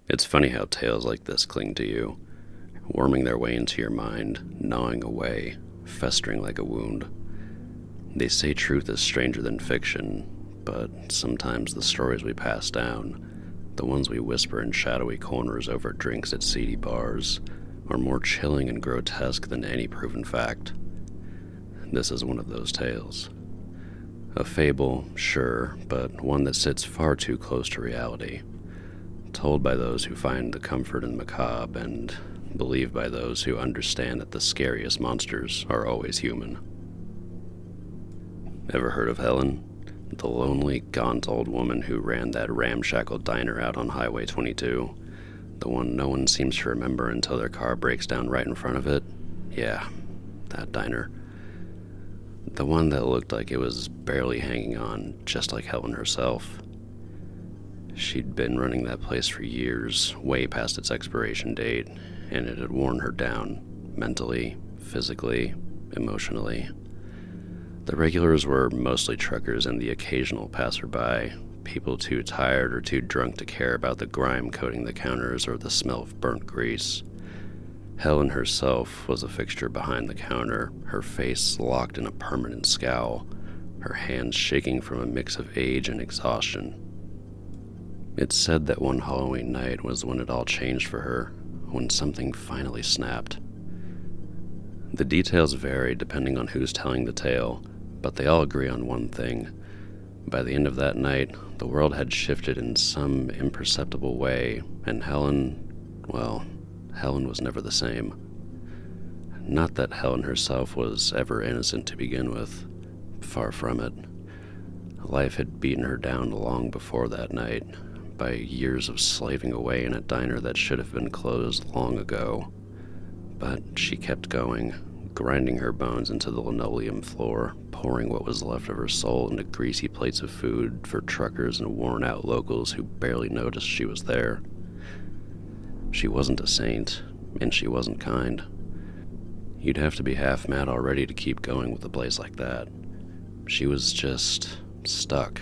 It's funny how tales like this cling to you, worming their way into your mind, gnawing away, festering like a wound. They say truth is stranger than fiction, but sometimes the stories we pass down, the ones we whisper in shadowy corners over drinks at seedy bars, are more chilling and grotesque than any proven fact. This is one of those tales. A fable, sure, but one that sits far too close to reality. Told by those who find the comfort in macabre and believed by those who understand that the scariest monsters are always human. Ever heard of Helen? The lonely, gaunt old woman who ran that ramshackle diner out on Highway 22. The one no one seems to remember until their car breaks down right in front of it. Yeah, that diner. The one that looked like it was barely hanging on, just like Helen herself. She'd been running that place for years, way past its expiration date, and it had worn her down, mentally, physically, emotionally. The regulars were mostly truckers and the occasional passerby, people too tired or too drunk to care about the grime coating the counters or the smell of burnt grease. Helen herself was a fixture behind the counter, her face locked in a permanent scowl, her hands shaking from a mix of age and exhaustion. It's said that one Halloween night was when it all changed for her, when something finally snapped. The details vary depending on who's telling the tale, but they all agree on one thing. By the end of that night, the world had shifted in some imperceptible way, and Helen was never the same. Not that Helen herself was ever innocent to begin with. Far from it. Life had beaten her down long before that night, by years of slaving away in a diner that should have been closed long ago. But she kept going, grinding her bones into the linoleum floor, pouring what was left of her soul into greasy plates of food for truckers and worn-out locals who barely noticed she was there. She wasn't a saint, and she wasn't kind. You'd have to be half mad already to keep going with a place like that. She was just stuck,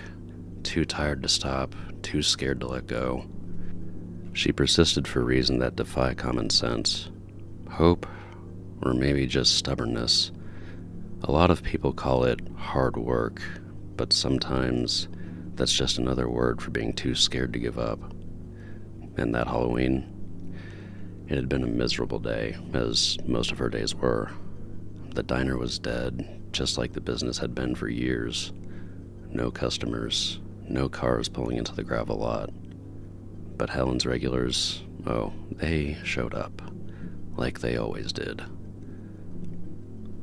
too tired to stop, too scared to let go. She persisted for a reason that defied common sense. Hope, or maybe just stubbornness. A lot of people call it hard work, but sometimes that's just another word for being too scared to give up. And that Halloween, it had been a miserable day, as most of her days were. The diner was dead, just like the business had been for years. No customers, no cars pulling into the gravel lot. But Helen's regulars, they showed up, like they always did.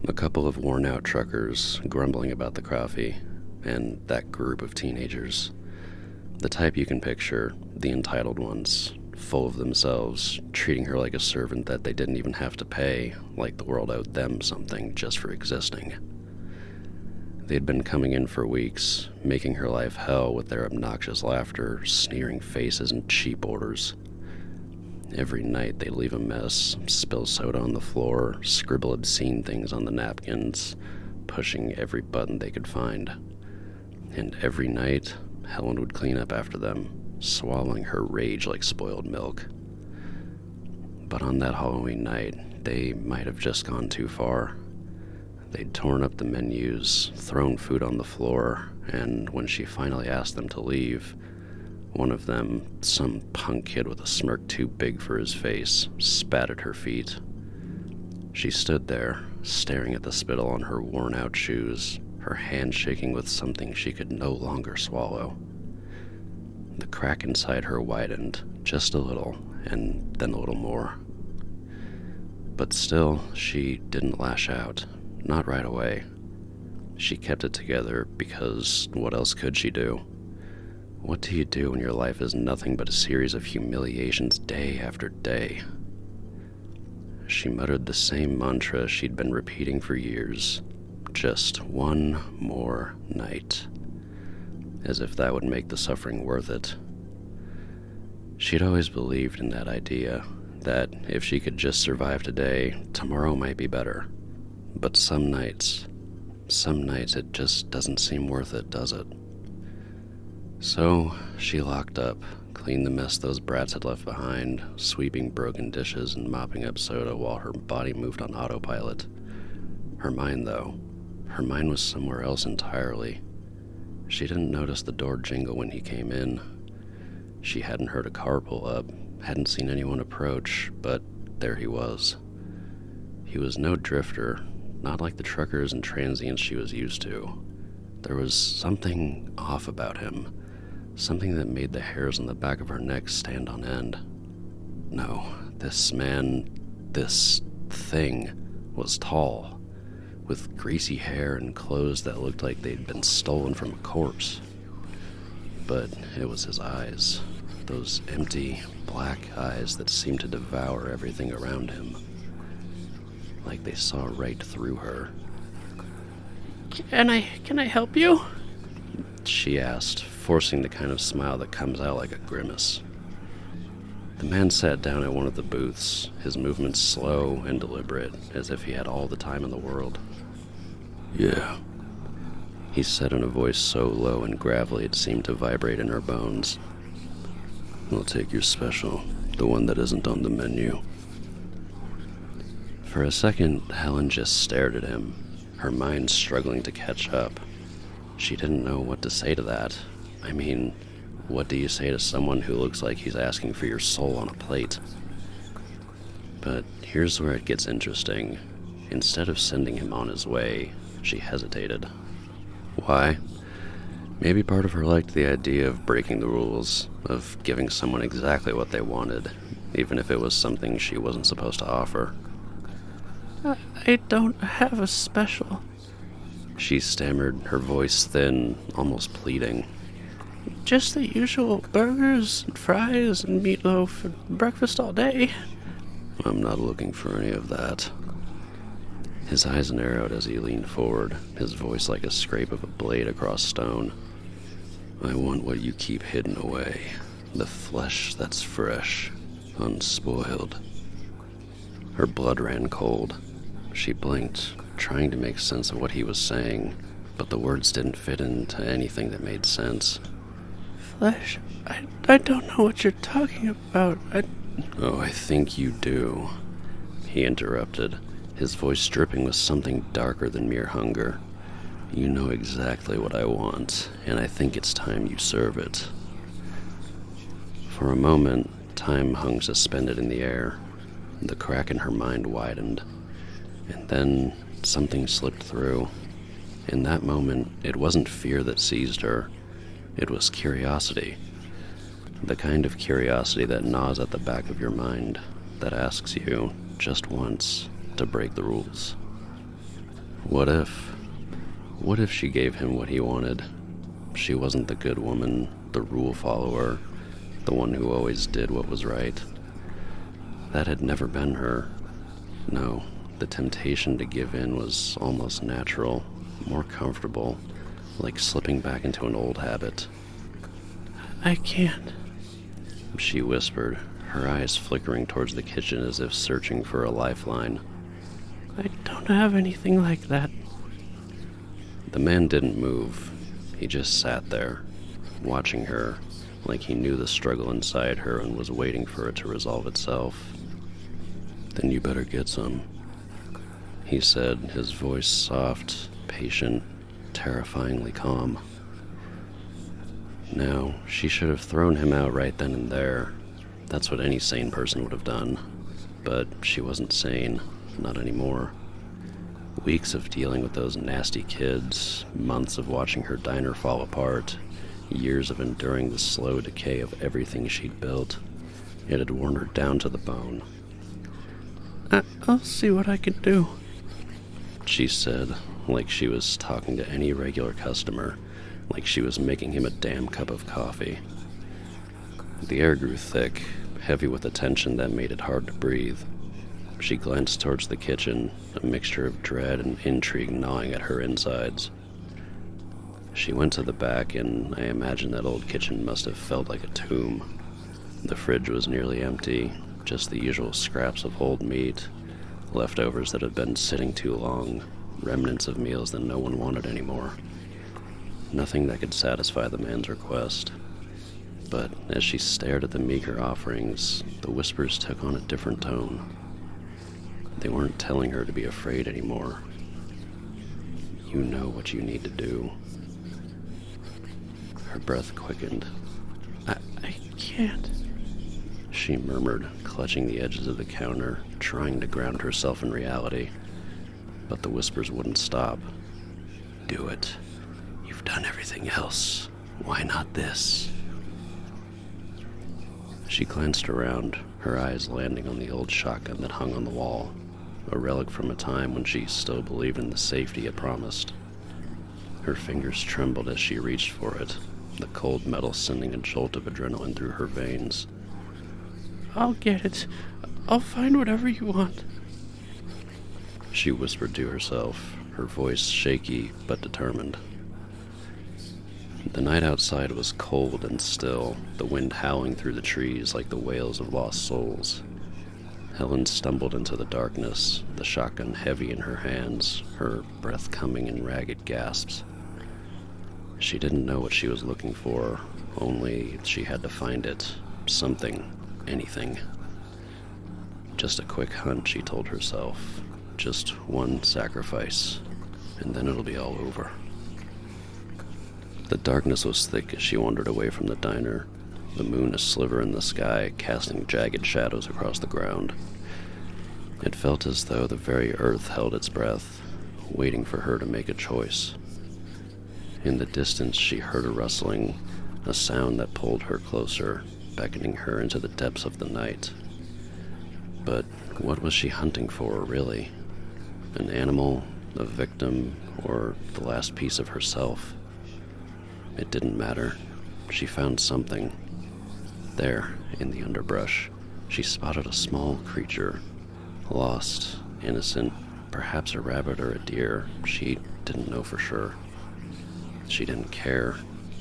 A couple of worn-out truckers grumbling about the coffee, and that group of teenagers. The type you can picture, the entitled ones, full of themselves, treating her like a servant that they didn't even have to pay, like the world owed them something just for existing. They'd been coming in for weeks, making her life hell with their obnoxious laughter, sneering faces, and cheap orders. Every night they leave a mess, spill soda on the floor, scribble obscene things on the napkins, pushing every button they could find. And every night, Helen would clean up after them, swallowing her rage like spoiled milk. But on that Halloween night, they might have just gone too far. They'd torn up the menus, thrown food on the floor, and when she finally asked them to leave, one of them, some punk kid with a smirk too big for his face, spat at her feet. She stood there, staring at the spittle on her worn-out shoes, her hand shaking with something she could no longer swallow. The crack inside her widened, just a little, and then a little more. But still, she didn't lash out, not right away. She kept it together because what else could she do? What do you do when your life is nothing but a series of humiliations day after day? She muttered the same mantra she'd been repeating for years. Just one more night. As if that would make the suffering worth it. She'd always believed in that idea, that if she could just survive today, tomorrow might be better. But some nights it just doesn't seem worth it, does it? So she locked up, cleaned the mess those brats had left behind, sweeping broken dishes and mopping up soda while her body moved on autopilot. Her mind was somewhere else entirely. She didn't notice the door jingle when he came in. She hadn't heard a car pull up, hadn't seen anyone approach, but there he was. He was no drifter, not like the truckers and transients she was used to. There was something off about him, something that made the hairs on the back of her neck stand on end. No, this thing, was tall, with greasy hair and clothes that looked like they'd been stolen from a corpse. But it was his eyes, those empty, black eyes that seemed to devour everything around him, like they saw right through her. Can I help you? She asked, forcing the kind of smile that comes out like a grimace. The man sat down at one of the booths, his movements slow and deliberate, as if he had all the time in the world. "Yeah," he said in a voice so low and gravelly it seemed to vibrate in her bones. "I'll take your special, the one that isn't on the menu." For a second, Helen just stared at him, her mind struggling to catch up. She didn't know what to say to that. I mean, what do you say to someone who looks like he's asking for your soul on a plate? But here's where it gets interesting. Instead of sending him on his way, she hesitated. Why? Maybe part of her liked the idea of breaking the rules, of giving someone exactly what they wanted, even if it was something she wasn't supposed to offer. I don't have a special. She stammered, her voice thin, almost pleading. Just the usual burgers and fries and meatloaf and breakfast all day. I'm not looking for any of that. His eyes narrowed as he leaned forward, his voice like a scrape of a blade across stone. I want what you keep hidden away, the flesh that's fresh, unspoiled. Her blood ran cold. She blinked, trying to make sense of what he was saying, but the words didn't fit into anything that made sense. Flesh? I don't know what you're talking about. Oh, I think you do, he interrupted, his voice dripping with something darker than mere hunger. You know exactly what I want, and I think it's time you serve it. For a moment, time hung suspended in the air. The crack in her mind widened, and then something slipped through. In that moment, it wasn't fear that seized her. It was curiosity. The kind of curiosity that gnaws at the back of your mind, that asks you, just once, to break the rules. What if she gave him what he wanted? She wasn't the good woman, the rule follower, the one who always did what was right. That had never been her. No, the temptation to give in was almost natural, more comfortable, like slipping back into an old habit. I can't, she whispered, her eyes flickering towards the kitchen as if searching for a lifeline. I don't have anything like that. The man didn't move. He just sat there, watching her, like he knew the struggle inside her and was waiting for it to resolve itself. Then you better get some, he said, his voice soft, patient, terrifyingly calm. Now, she should have thrown him out right then and there. That's what any sane person would have done. But she wasn't sane, not anymore. Weeks of dealing with those nasty kids, months of watching her diner fall apart, years of enduring the slow decay of everything she'd built. It had worn her down to the bone. I'll see what I can do, she said, like she was talking to any regular customer, like she was making him a damn cup of coffee. The air grew thick, heavy with a tension that made it hard to breathe. She glanced towards the kitchen, a mixture of dread and intrigue gnawing at her insides. She went to the back, and I imagine that old kitchen must have felt like a tomb. The fridge was nearly empty, just the usual scraps of old meat, leftovers that had been sitting too long, remnants of meals that no one wanted anymore. Nothing that could satisfy the man's request. But as she stared at the meager offerings, the whispers took on a different tone. They weren't telling her to be afraid anymore. You know what you need to do. Her breath quickened. I can't. She murmured, clutching the edges of the counter, trying to ground herself in reality. But the whispers wouldn't stop. Do it. You've done everything else. Why not this? She glanced around, her eyes landing on the old shotgun that hung on the wall, a relic from a time when she still believed in the safety it promised. Her fingers trembled as she reached for it, the cold metal sending a jolt of adrenaline through her veins. I'll get it. I'll find whatever you want. She whispered to herself, her voice shaky but determined. The night outside was cold and still, the wind howling through the trees like the wails of lost souls. Helen stumbled into the darkness, the shotgun heavy in her hands, her breath coming in ragged gasps. She didn't know what she was looking for, only she had to find it. Something. Anything. Just a quick hunt, she told herself. Just one sacrifice, and then it'll be all over. The darkness was thick as she wandered away from the diner, the moon a sliver in the sky, casting jagged shadows across the ground. It felt as though the very earth held its breath, waiting for her to make a choice. In the distance, she heard a rustling, a sound that pulled her closer, beckoning her into the depths of the night. But what was she hunting for, really? An animal, a victim, or the last piece of herself? It didn't matter. She found something. There, in the underbrush, she spotted a small creature. Lost, innocent, perhaps a rabbit or a deer. She didn't know for sure. She didn't care,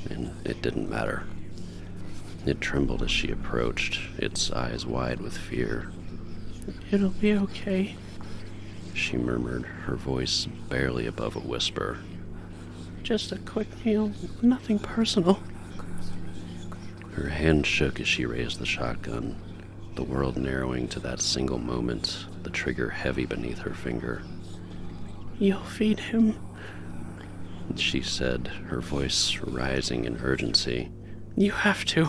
and it didn't matter. It trembled as she approached, its eyes wide with fear. It'll be okay. She murmured, her voice barely above a whisper. Just a quick meal, nothing personal. Her hand shook as she raised the shotgun, the world narrowing to that single moment, the trigger heavy beneath her finger. You'll feed him. She said, her voice rising in urgency. You have to.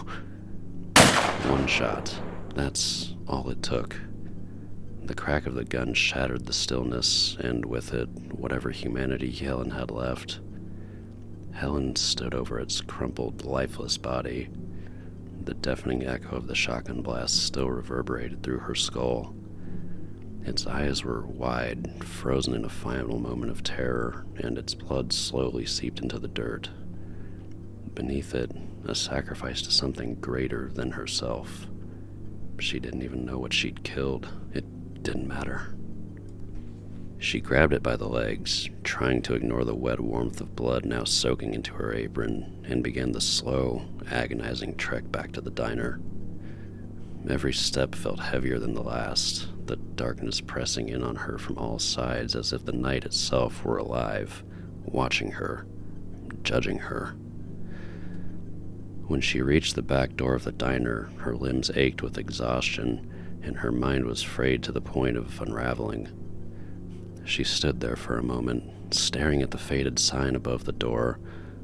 One shot. That's all it took. The crack of the gun shattered the stillness, and with it, whatever humanity Helen had left. Helen stood over its crumpled, lifeless body. The deafening echo of the shotgun blast still reverberated through her skull. Its eyes were wide, frozen in a final moment of terror, and its blood slowly seeped into the dirt. Beneath it, a sacrifice to something greater than herself. She didn't even know what she'd killed. It didn't matter. She grabbed it by the legs, trying to ignore the wet warmth of blood now soaking into her apron, and began the slow, agonizing trek back to the diner. Every step felt heavier than the last, the darkness pressing in on her from all sides as if the night itself were alive, watching her, judging her. When she reached the back door of the diner, her limbs ached with exhaustion, and her mind was frayed to the point of unraveling. She stood there for a moment, staring at the faded sign above the door,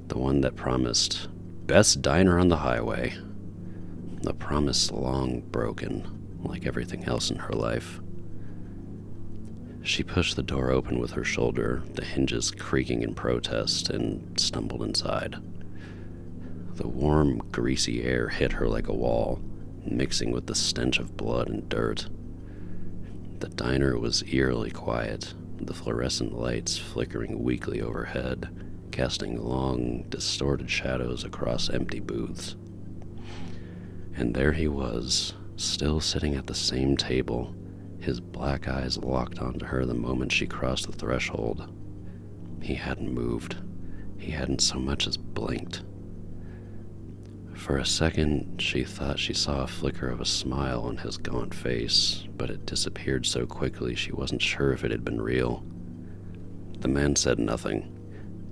the one that promised, "Best Diner on the Highway." A promise long broken, like everything else in her life. She pushed the door open with her shoulder, the hinges creaking in protest, and stumbled inside. The warm, greasy air hit her like a wall, mixing with the stench of blood and dirt. The diner was eerily quiet, the fluorescent lights flickering weakly overhead, casting long, distorted shadows across empty booths. And there he was, still sitting at the same table, his black eyes locked onto her the moment she crossed the threshold. He hadn't moved. He hadn't so much as blinked. For a second, she thought she saw a flicker of a smile on his gaunt face, but it disappeared so quickly she wasn't sure if it had been real. The man said nothing.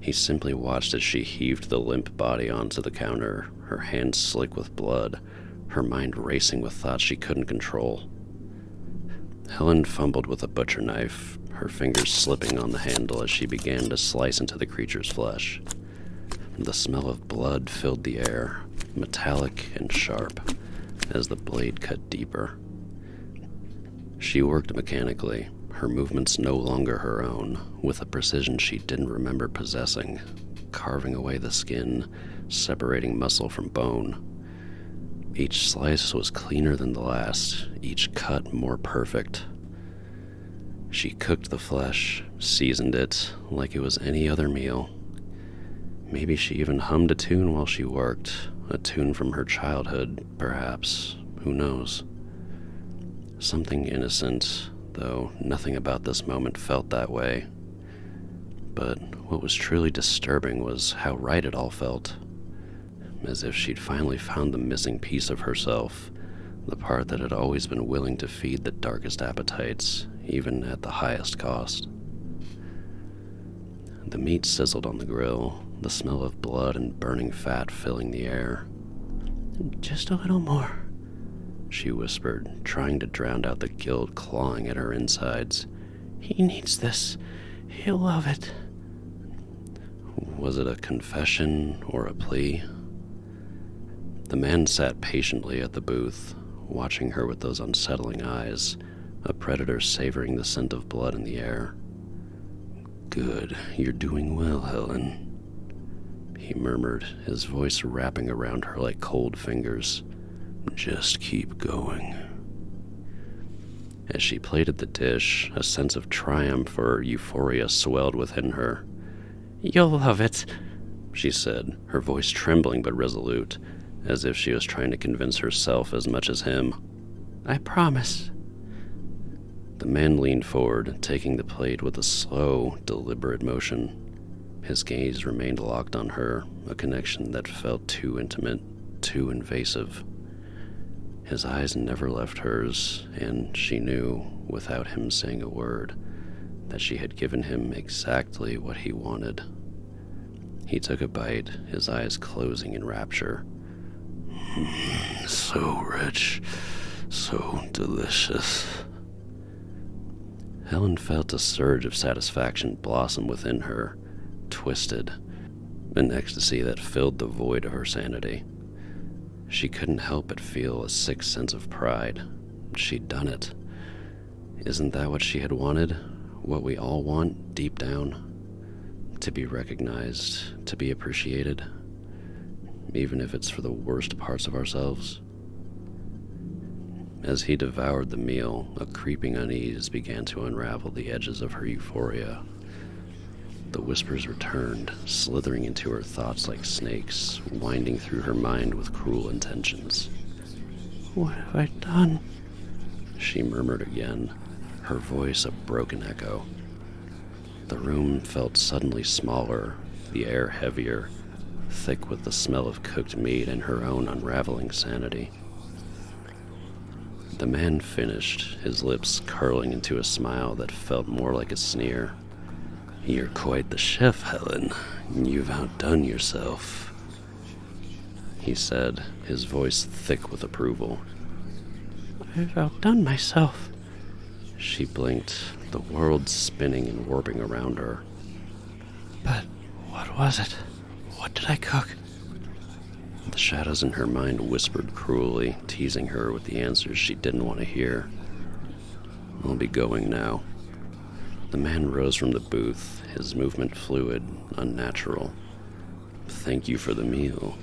He simply watched as she heaved the limp body onto the counter, her hands slick with blood, her mind racing with thoughts she couldn't control. Helen fumbled with a butcher knife, her fingers slipping on the handle as she began to slice into the creature's flesh. The smell of blood filled the air, metallic and sharp, as the blade cut deeper. She worked mechanically, her movements no longer her own, with a precision she didn't remember possessing, carving away the skin, separating muscle from bone. Each slice was cleaner than the last, each cut more perfect. She cooked the flesh, seasoned it like it was any other meal. Maybe she even hummed a tune while she worked, a tune from her childhood, perhaps, who knows. Something innocent, though nothing about this moment felt that way. But what was truly disturbing was how right it all felt. As if she'd finally found the missing piece of herself, the part that had always been willing to feed the darkest appetites, even at the highest cost. The meat sizzled on the grill, the smell of blood and burning fat filling the air. Just a little more, she whispered, trying to drown out the guilt clawing at her insides. He needs this. He'll love it. Was it a confession or a plea? The man sat patiently at the booth, watching her with those unsettling eyes, a predator savoring the scent of blood in the air. "Good, you're doing well, Helen," he murmured, his voice wrapping around her like cold fingers. "Just keep going." As she plated the dish, a sense of triumph or euphoria swelled within her. "You'll love it," she said, her voice trembling but resolute, as if she was trying to convince herself as much as him. "I promise." The man leaned forward, taking the plate with a slow, deliberate motion. His gaze remained locked on her, a connection that felt too intimate, too invasive. His eyes never left hers, and she knew, without him saying a word, that she had given him exactly what he wanted. He took a bite, his eyes closing in rapture. So rich, so delicious. Helen felt a surge of satisfaction blossom within her, twisted, an ecstasy that filled the void of her sanity. She couldn't help but feel a sick sense of pride. She'd done it. Isn't that what she had wanted? What we all want deep down? To be recognized, to be appreciated, even if it's for the worst parts of ourselves. As he devoured the meal, a creeping unease began to unravel the edges of her euphoria. The whispers returned, slithering into her thoughts like snakes, winding through her mind with cruel intentions. "What have I done?" she murmured again, her voice a broken echo. The room felt suddenly smaller, the air heavier, thick with the smell of cooked meat and her own unraveling sanity. The man finished, his lips curling into a smile that felt more like a sneer. "You're quite the chef, Helen. You've outdone yourself," he said, his voice thick with approval. "I've outdone myself." She blinked, the world spinning and warping around her. "But what was it? What did I cook?" The shadows in her mind whispered cruelly, teasing her with the answers she didn't want to hear. "I'll be going now." The man rose from the booth, his movement fluid, unnatural. "Thank you for the meal."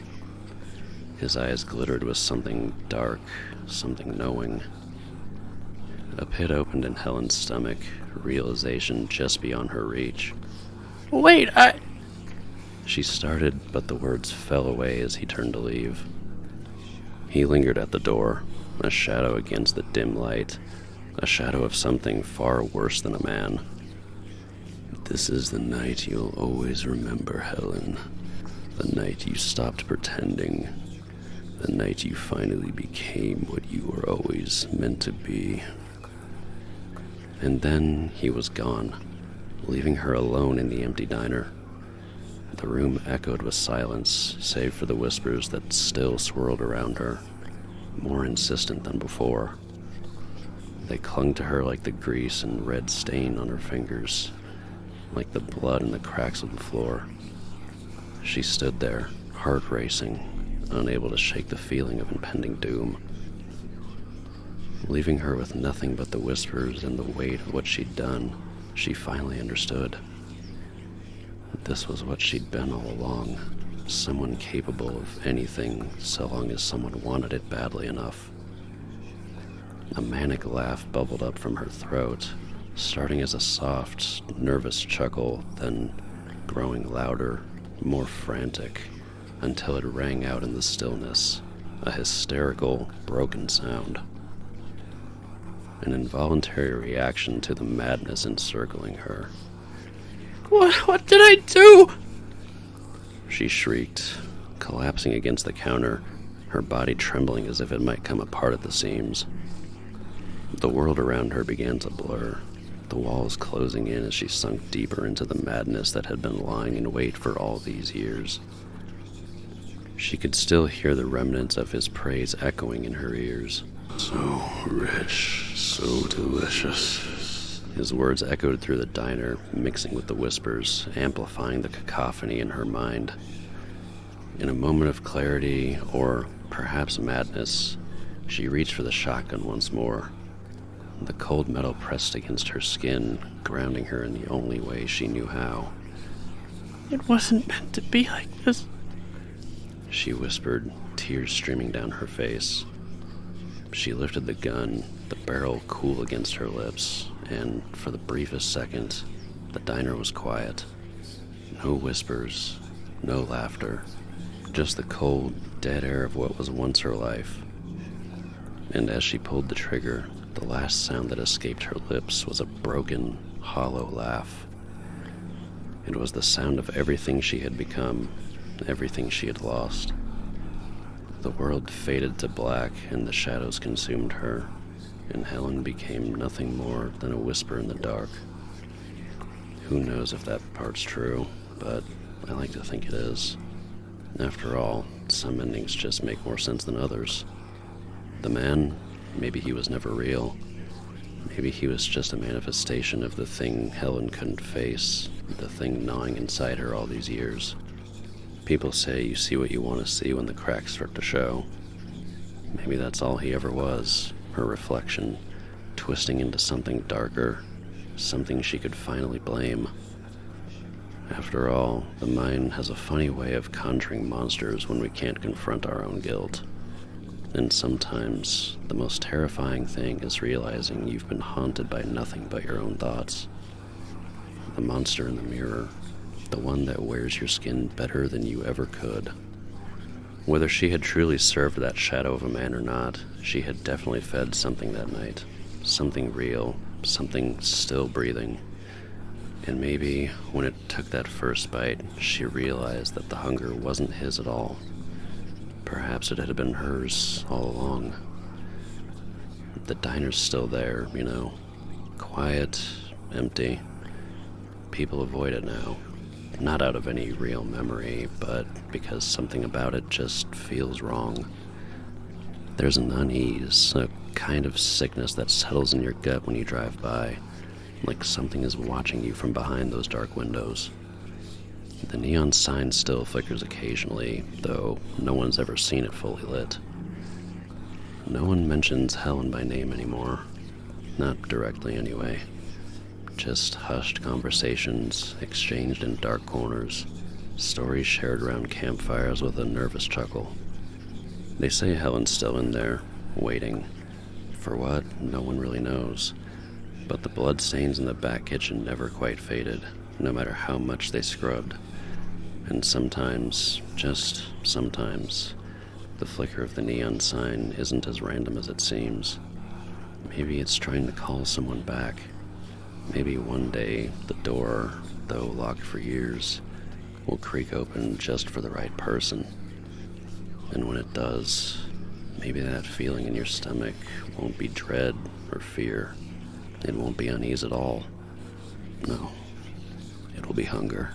His eyes glittered with something dark, something knowing. A pit opened in Helen's stomach, realization just beyond her reach. "Wait, She started, but the words fell away as he turned to leave. He lingered at the door, a shadow against the dim light, a shadow of something far worse than a man. "This is the night you'll always remember, Helen. The night you stopped pretending. The night you finally became what you were always meant to be." And then he was gone, leaving her alone in the empty diner. The room echoed with silence, save for the whispers that still swirled around her, more insistent than before. They clung to her like the grease and red stain on her fingers, like the blood in the cracks of the floor. She stood there, heart racing, unable to shake the feeling of impending doom. Leaving her with nothing but the whispers and the weight of what she'd done, she finally understood. This was what she'd been all along, someone capable of anything so long as someone wanted it badly enough. A manic laugh bubbled up from her throat, starting as a soft, nervous chuckle, then growing louder, more frantic, until it rang out in the stillness, a hysterical, broken sound. An involuntary reaction to the madness encircling her. What did I do? She shrieked, collapsing against the counter, her body trembling as if it might come apart at the seams. The world around her began to blur, the walls closing in as she sunk deeper into the madness that had been lying in wait for all these years. She could still hear the remnants of his praise echoing in her ears. So rich, so delicious. His words echoed through the diner, mixing with the whispers, amplifying the cacophony in her mind. In a moment of clarity, or perhaps madness, she reached for the shotgun once more. The cold metal pressed against her skin, grounding her in the only way she knew how. It wasn't meant to be like this, she whispered, tears streaming down her face. She lifted the gun, the barrel cool against her lips, and for the briefest second, the diner was quiet. No whispers, no laughter, just the cold, dead air of what was once her life. And as she pulled the trigger, the last sound that escaped her lips was a broken, hollow laugh. It was the sound of everything she had become, everything she had lost. The world faded to black and the shadows consumed her, and Helen became nothing more than a whisper in the dark. Who knows if that part's true, but I like to think it is. After all, some endings just make more sense than others. The man, maybe he was never real. Maybe he was just a manifestation of the thing Helen couldn't face, the thing gnawing inside her all these years. People say you see what you want to see when the cracks start to show. Maybe that's all he ever was, her reflection, twisting into something darker, something she could finally blame. After all, the mind has a funny way of conjuring monsters when we can't confront our own guilt. And sometimes, the most terrifying thing is realizing you've been haunted by nothing but your own thoughts. The monster in the mirror, the one that wears your skin better than you ever could. Whether she had truly served that shadow of a man or not, she had definitely fed something that night. Something real, something still breathing. And maybe, when it took that first bite, she realized that the hunger wasn't his at all. Perhaps it had been hers all along. The diner's still there, you know. Quiet, empty. People avoid it now. Not out of any real memory, but because something about it just feels wrong. There's an unease, a kind of sickness that settles in your gut when you drive by, like something is watching you from behind those dark windows. The neon sign still flickers occasionally, though no one's ever seen it fully lit. No one mentions Helen by name anymore. Not directly, anyway. Just hushed conversations, exchanged in dark corners, stories shared around campfires with a nervous chuckle. They say Helen's still in there, waiting. For what, no one really knows. But the bloodstains in the back kitchen never quite faded, no matter how much they scrubbed. And sometimes, just sometimes, the flicker of the neon sign isn't as random as it seems. Maybe it's trying to call someone back. Maybe one day, the door, though locked for years, will creak open just for the right person. And when it does, maybe that feeling in your stomach won't be dread or fear. It won't be unease at all. No, it will be hunger.